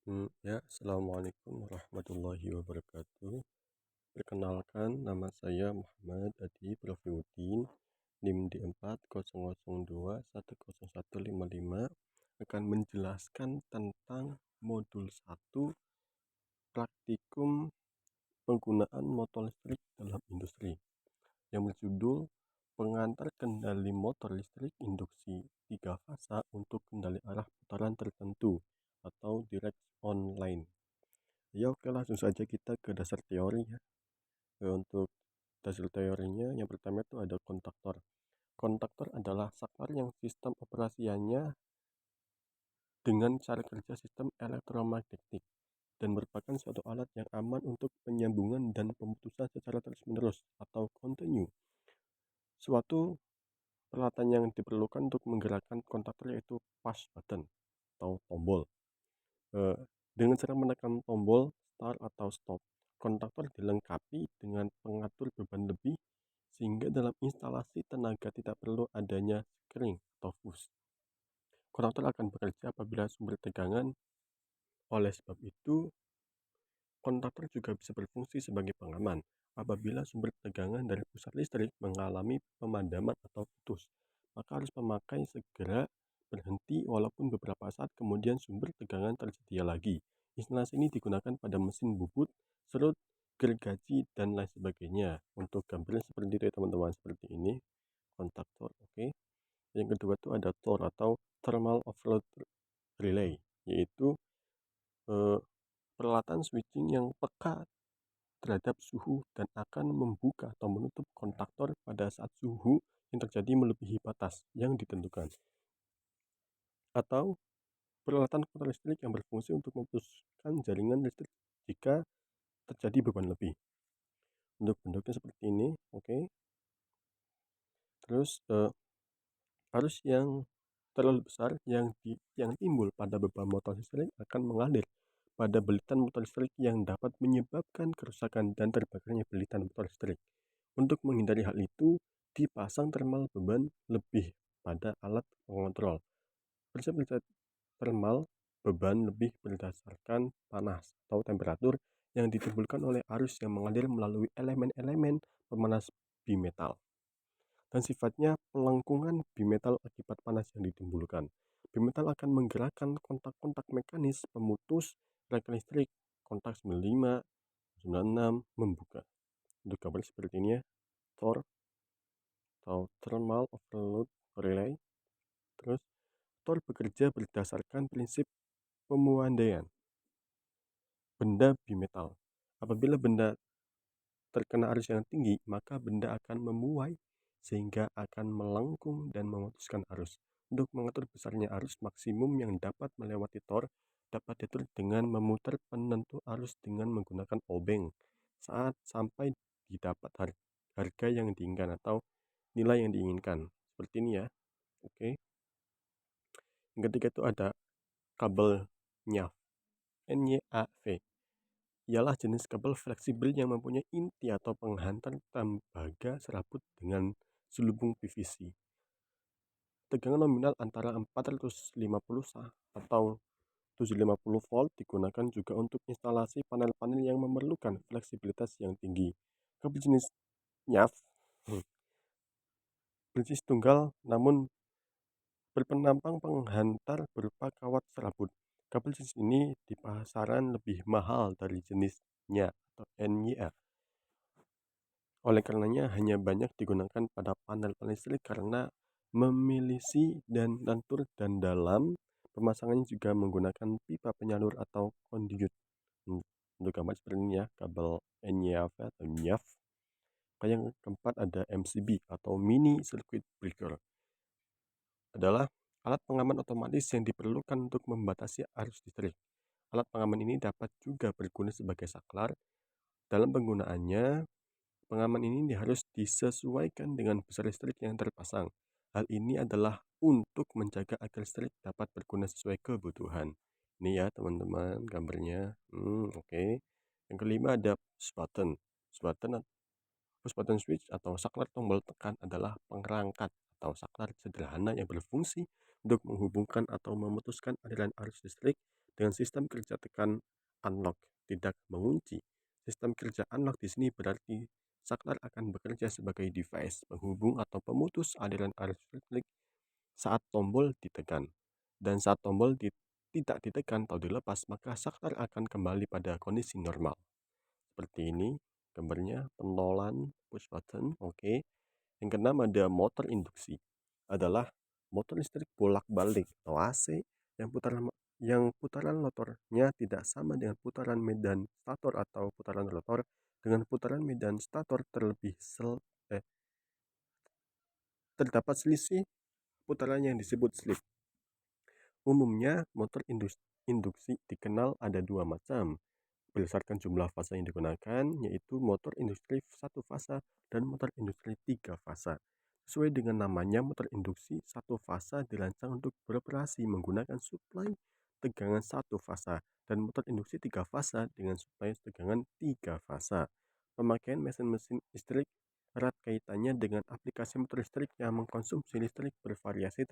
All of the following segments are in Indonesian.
Assalamualaikum warahmatullahi wabarakatuh. Perkenalkan, nama saya Muhammad Adi Profiludin, NIM D400210155 akan menjelaskan tentang modul 1 praktikum penggunaan motor listrik dalam industri yang berjudul Pengantar Kendali Motor Listrik Induksi 3 Fasa untuk Kendali Arah Putaran Tertentu atau Direct Online. Ya oke, langsung saja kita ke dasar teori ya. Untuk dasar teorinya yang pertama itu ada kontaktor. Kontaktor adalah saklar yang sistem operasiannya dengan cara kerja sistem elektromagnetik dan merupakan suatu alat yang aman untuk penyambungan dan pemutusan secara terus-menerus atau kontinu. Suatu peralatan yang diperlukan untuk menggerakkan kontaktor yaitu push button atau tombol. Eh, dengan cara menekan tombol start atau stop, kontaktor dilengkapi dengan pengatur beban lebih sehingga dalam instalasi tenaga tidak perlu adanya skring atau fuse. Kontaktor akan bekerja apabila sumber tegangan. Oleh sebab itu, kontaktor juga bisa berfungsi sebagai pengaman apabila sumber tegangan dari pusat listrik mengalami pemadaman atau putus. Maka harus pemakai segera berhenti walaupun beberapa saat kemudian sumber tegangan tersedia lagi. Instalasi ini digunakan pada mesin bubut, serut, gergaji, dan lain sebagainya. Untuk gambarnya seperti itu ya teman-teman, seperti ini kontaktor. Oke. Yang kedua itu ada TOR atau Thermal Overload Relay, yaitu eh, peralatan switching yang peka terhadap suhu dan akan membuka atau menutup kontaktor pada saat suhu yang terjadi melebihi batas yang ditentukan. Atau peralatan kontrol listrik yang berfungsi untuk memutuskan jaringan listrik jika terjadi beban lebih. Untuk bentuknya seperti ini, oke. Terus arus yang terlalu besar yang timbul pada beban motor listrik akan mengalir pada belitan motor listrik yang dapat menyebabkan kerusakan dan terbakarnya belitan motor listrik. Untuk menghindari hal itu, dipasang termal beban lebih pada alat pengontrol. Prinsip termal beban lebih berdasarkan panas atau temperatur yang ditimbulkan oleh arus yang mengalir melalui elemen-elemen pemanas bimetal dan sifatnya pelengkungan bimetal akibat panas yang ditimbulkan. Bimetal akan menggerakkan kontak-kontak mekanis pemutus rangkaian listrik, kontak 95, 96 membuka. Untuk gambar seperti ini ya, TOR atau Thermal Overload Relay. Terus TOR bekerja berdasarkan prinsip pemuandaian benda bimetal. Apabila benda terkena arus yang tinggi, maka benda akan memuai sehingga akan melengkung dan memutuskan arus. Untuk mengatur besarnya arus maksimum yang dapat melewati TOR dapat diatur dengan memutar penentu arus dengan menggunakan obeng saat sampai didapat harga yang diinginkan atau nilai yang diinginkan. Seperti ini ya. Oke. Yang ketiga itu ada kabel NYAV. NYAV ialah jenis kabel fleksibel yang mempunyai inti atau penghantar tembaga serabut dengan selubung PVC. Tegangan nominal antara 450 atau 750 volt digunakan juga untuk instalasi panel-panel yang memerlukan fleksibilitas yang tinggi. Kabel jenis NYAV berjenis tunggal namun berpenampang penghantar berupa kawat serabut. Kabel jenis ini di pasaran lebih mahal dari jenisnya atau NYA. Oleh karenanya hanya banyak digunakan pada panel-panel listrik karena memilisi dan lentur dan dalam. Pemasangannya juga menggunakan pipa penyalur atau conduit. Untuk gambar seperti ini ya, kabel NYAV atau NYAV. Yang keempat ada MCB atau Mini Circuit Breaker. Adalah alat pengaman otomatis yang diperlukan untuk membatasi arus listrik. Alat pengaman ini dapat juga berguna sebagai saklar. Dalam penggunaannya, pengaman ini harus disesuaikan dengan besar listrik yang terpasang. Hal ini adalah untuk menjaga agar listrik dapat berguna sesuai kebutuhan. Ini ya teman-teman gambarnya. Oke. Yang kelima ada push button. Push button switch atau saklar tombol tekan adalah perangkat atau saklar sederhana yang berfungsi untuk menghubungkan atau memutuskan aliran arus listrik Dengan sistem kerja tekan unlock, tidak mengunci. Sistem kerja unlock di sini berarti saklar akan bekerja sebagai device penghubung atau pemutus aliran arus listrik saat tombol ditekan. Dan saat tombol tidak ditekan atau dilepas, maka saklar akan kembali pada kondisi normal. Seperti ini gambarnya, pentolan push button. Oke. Yang keenam ada motor induksi. Adalah motor listrik bolak-balik atau AC yang putaran rotornya tidak sama dengan putaran medan stator atau putaran rotor dengan putaran medan stator terdapat selisih putaran yang disebut slip. Umumnya motor induksi dikenal ada dua macam berdasarkan jumlah fasa yang digunakan, yaitu motor industri satu fasa dan motor industri tiga fasa. Sesuai dengan namanya, motor induksi satu fasa dirancang untuk beroperasi menggunakan suplai tegangan satu fasa dan motor induksi tiga fasa dengan suplai tegangan tiga fasa. Pemakaian mesin-mesin listrik erat kaitannya dengan aplikasi motor listrik yang mengkonsumsi listrik bervariasi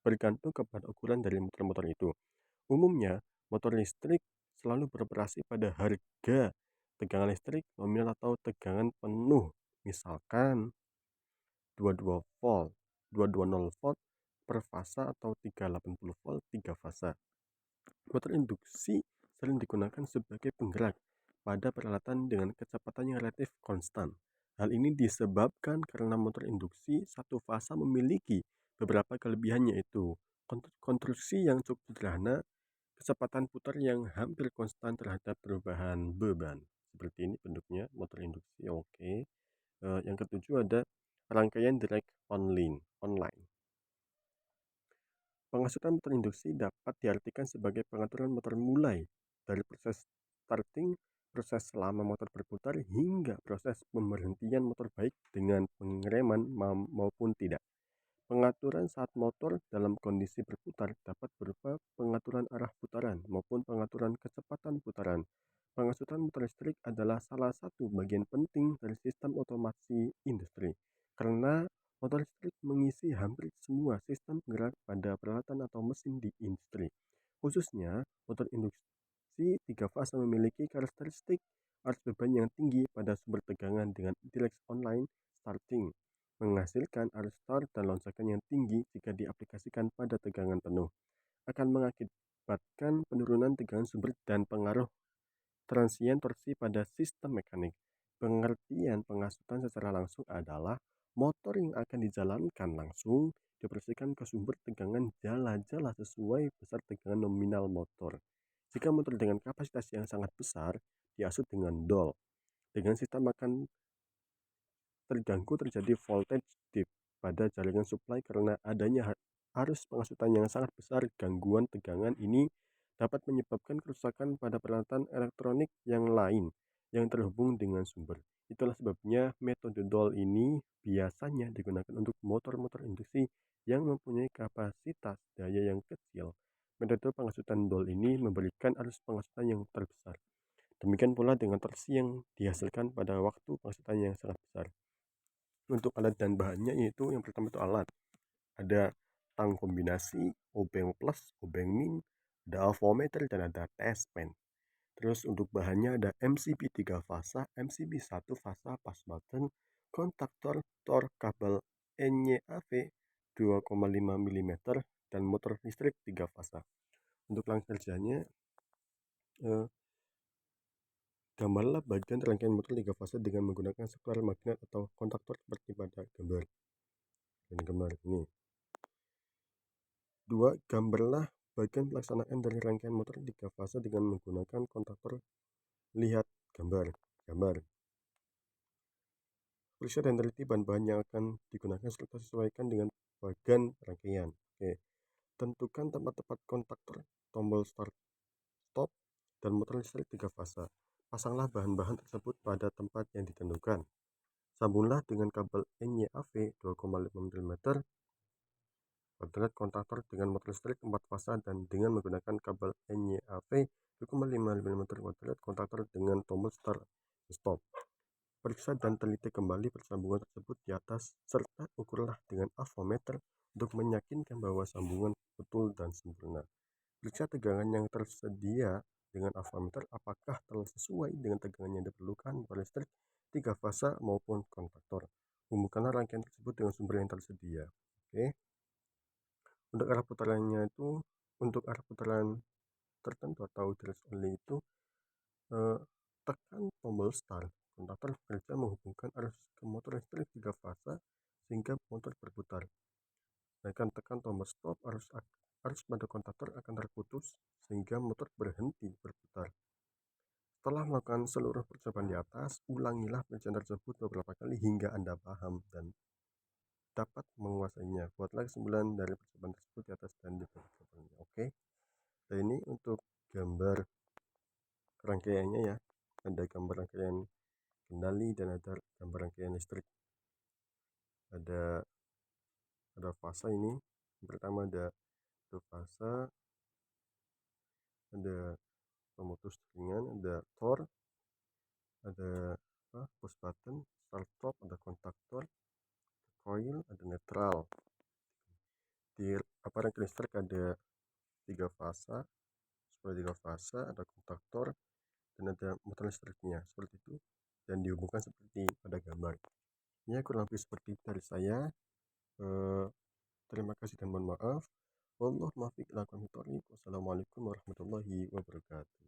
bergantung kepada ukuran dari motor-motor itu. Umumnya, motor listrik selalu beroperasi pada harga tegangan listrik nominal atau tegangan penuh, misalkan 22 volt, 220 volt per fasa atau 380 volt 3 fasa. Motor induksi sering digunakan sebagai penggerak pada peralatan dengan kecepatan yang relatif konstan. Hal ini disebabkan karena motor induksi satu fasa memiliki beberapa kelebihan, yaitu konstruksi yang cukup sederhana, kecepatan putar yang hampir konstan terhadap perubahan beban. Seperti ini bentuknya motor induksi. Oke. Yang ketujuh ada rangkaian direct online. Pengasutan motor induksi dapat diartikan sebagai pengaturan motor mulai dari proses starting, proses selama motor berputar, hingga proses pemberhentian motor baik dengan pengereman maupun tidak. Pengaturan saat motor dalam kondisi berputar dapat berupa pengaturan arah putaran maupun pengaturan kecepatan putaran. Pengasutan motor listrik adalah salah satu bagian penting dari sistem otomasi industri, karena motor listrik mengisi hampir semua sistem penggerak pada peralatan atau mesin di industri. Khususnya, motor induksi tiga fasa memiliki karakteristik arus beban yang tinggi pada sumber tegangan dengan direct online starting, menghasilkan arus start dan lonjakan yang tinggi jika diaplikasikan pada tegangan penuh, akan mengakibatkan penurunan tegangan sumber dan pengaruh transien torsi pada sistem mekanik. Pengertian pengasutan secara langsung adalah motor yang akan dijalankan langsung dioperasikan ke sumber tegangan jala-jala sesuai besar tegangan nominal motor. Jika motor dengan kapasitas yang sangat besar diasut dengan dol, dengan sistem akan terjadi voltage dip pada jaringan supply karena adanya arus pengasutan yang sangat besar. Gangguan tegangan ini dapat menyebabkan kerusakan pada peralatan elektronik yang lain yang terhubung dengan sumber. Itulah sebabnya metode dol ini biasanya digunakan untuk motor-motor induksi yang mempunyai kapasitas daya yang kecil. Metode pengasutan dol ini memberikan arus pengasutan yang terbesar. Demikian pula dengan torsi yang dihasilkan pada waktu pengasutan yang sangat besar. Untuk alat dan bahannya, yaitu yang pertama itu alat. Ada tang kombinasi, obeng plus, obeng min, ada avometer, dan ada test pen. Terus untuk bahannya ada MCB 3 fasa, MCB 1 fasa, pas button, kontaktor, tor, kabel NYAV 2,5 mm, dan motor listrik 3 fasa. Untuk langkah kerjanya, gambarlah bagian rangkaian motor 3 fasa dengan menggunakan saklar magnet atau kontaktor seperti pada gambar ini. 2. Gambarlah bagian pelaksanaan dari rangkaian motor 3 fasa dengan menggunakan kontaktor. Lihat gambar. Periksa dan teliti bahan-bahan yang akan digunakan serta sesuaikan dengan bagian rangkaian. Oke. Tentukan tempat tepat kontaktor, tombol start stop, dan motor listrik 3 fasa. Pasanglah bahan-bahan tersebut pada tempat yang ditentukan. Sambunglah dengan kabel NYAV 2,5 mm baterai kontaktor dengan motor listrik 4 fasa dan dengan menggunakan kabel NYAV 2,5 mm baterai kontaktor dengan tombol start stop. Periksa dan teliti kembali persambungan tersebut di atas serta ukurlah dengan avometer untuk meyakinkan bahwa sambungan betul dan sempurna. Periksa tegangan yang tersedia dengan avometer apakah telah sesuai dengan tegangan yang diperlukan motor listrik 3 fase maupun kontaktor. Hubungkanlah rangkaian tersebut dengan sumber yang tersedia. Oke. Untuk arah putarannya itu, untuk arah putaran tertentu atau drive only itu, tekan tombol start. Kontaktor bekerja menghubungkan arus ke motor listrik 3 fase sehingga motor berputar. Sedangkan tekan tombol stop, arus pada kontaktor akan terputus sehingga motor berhenti berputar. Setelah melakukan seluruh percobaan di atas, ulangilah pengerjaan tersebut beberapa kali hingga Anda paham dan dapat menguasainya. Buatlah kesimpulan dari percobaan tersebut di atas dan di bawah. Oke. Dan ini untuk gambar rangkaiannya ya. Ada gambar rangkaian kendali dan ada gambar rangkaian listrik. Ada fase ini. Yang pertama ada fase, ada pemutus ringan, ada tor, ada push button, start stop, ada kontaktor, coil, ada netral. Di rangkaian listrik ada 3 fase, ada kontaktor dan ada motor listriknya seperti itu, dan dihubungkan seperti pada gambar. Ya, kurang lebih seperti itu dari saya. Terima kasih dan mohon maaf. Wassalamualaikum warahmatullahi wabarakatuh.